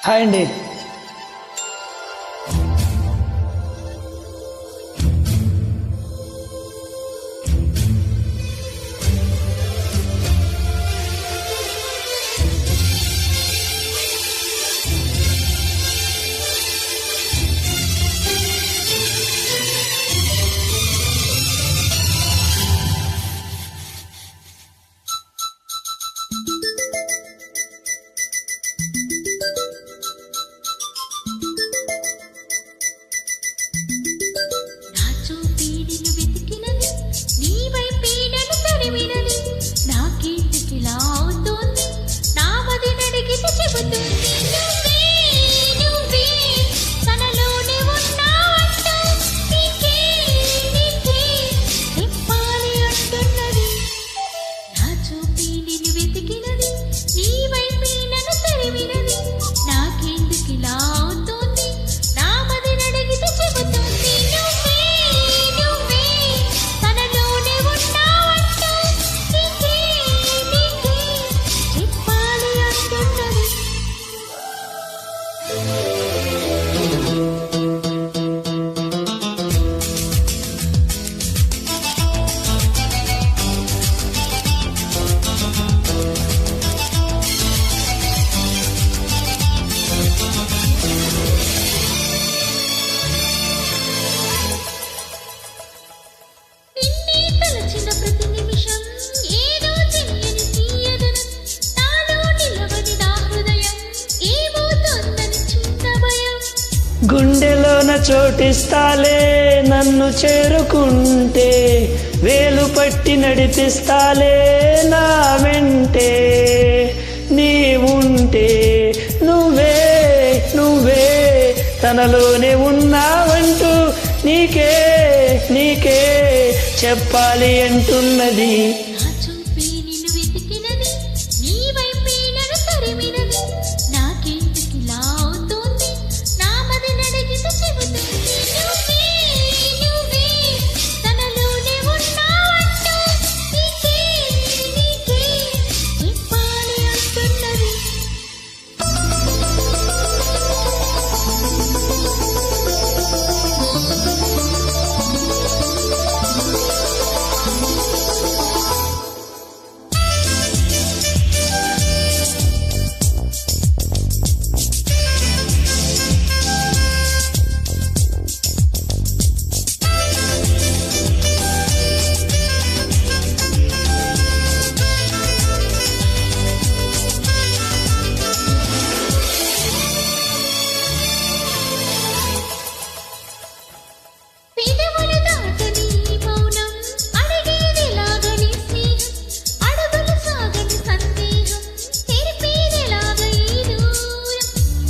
Hi అండి. గుండెలోన చోటిస్తాలే నన్ను చేరుకుంటే, వేలు పట్టి నడిపిస్తాలే నా వెంటే. నీవుంటే నువ్వే నువ్వే తనలోనే ఉన్నావంటూ నీకే నీకే చెప్పాలి అంటున్నది.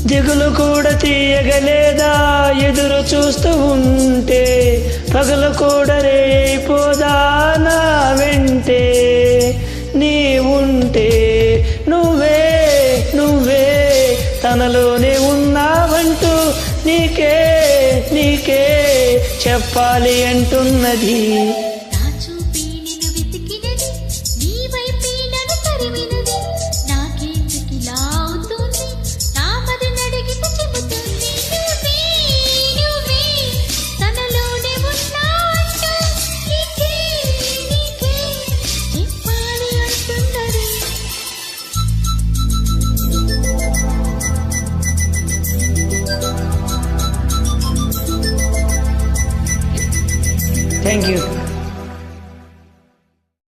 దిగులు కూడా తీయగలేదా ఎదురు చూస్తూ ఉంటే, పగలు కూడా రేయిపోదా నా వెంటే. నీవుంటే నువ్వే నువ్వే తనలోనే ఉన్నావంటూ నీకే నీకే చెప్పాలి అంటున్నది. Thank you.